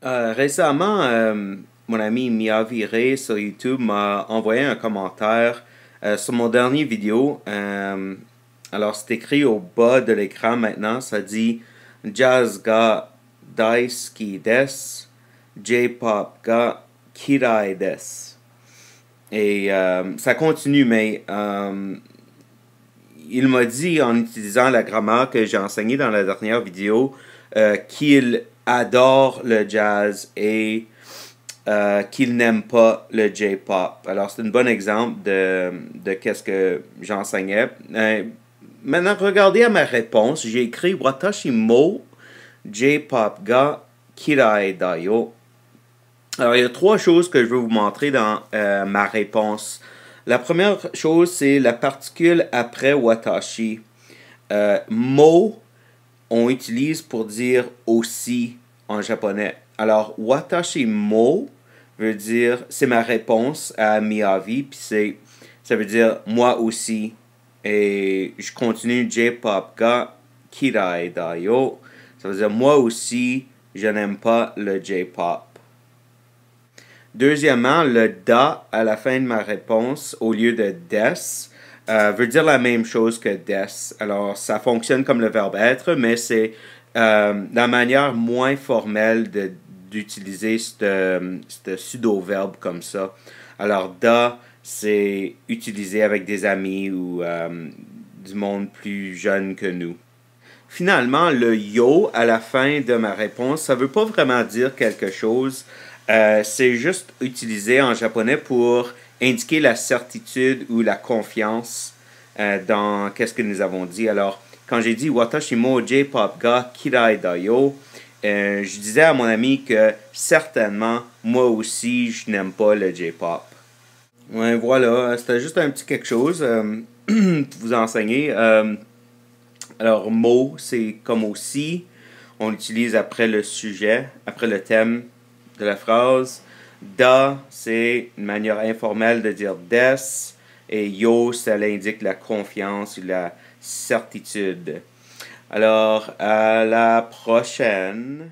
Récemment, mon ami Miyavi Ray sur YouTube m'a envoyé un commentaire sur mon dernier vidéo. Alors, c'est écrit au bas de l'écran maintenant. Ça dit Jazz ga daisuki desu, J-pop ga kirai desu. Et ça continue, mais il m'a dit en utilisant la grammaire que j'ai enseignée dans la dernière vidéo qu'il adore le jazz et qu'il n'aime pas le J-pop. Alors, c'est un bon exemple de qu'est-ce que j'enseignais. Maintenant, regardez à ma réponse. J'ai écrit Watashi mo J-pop ga kirai da yo. Alors, il y a trois choses que je veux vous montrer dans ma réponse. La première chose, c'est la particule après watashi. Mo, on utilise pour dire aussi en japonais. Alors, watashi mo veut dire, c'est ma réponse à Miyavi, puis ça veut dire moi aussi. Et je continue, J-pop ga kirai da yo. Ça veut dire moi aussi, je n'aime pas le J-pop. Deuxièmement, le da à la fin de ma réponse au lieu de des veut dire la même chose que des. Alors, ça fonctionne comme le verbe être, mais c'est la manière moins formelle d'utiliser ce pseudo-verbe comme ça. Alors, da, c'est utilisé avec des amis ou du monde plus jeune que nous. Finalement, le yo à la fin de ma réponse, ça ne veut pas vraiment dire quelque chose. C'est juste utilisé en japonais pour indiquer la certitude ou la confiance dans qu'est-ce que nous avons dit. Alors, quand j'ai dit Watashi mo J-pop ga kirai da yo, je disais à mon ami que certainement, moi aussi, je n'aime pas le J-pop. Ouais, voilà, c'était juste un petit quelque chose pour vous enseigner. Alors, mot, c'est comme aussi. On l'utilise après le sujet, après le thème de la phrase. Da, c'est une manière informelle de dire des. Et yo, ça indique la confiance ou la certitude. Alors, à la prochaine.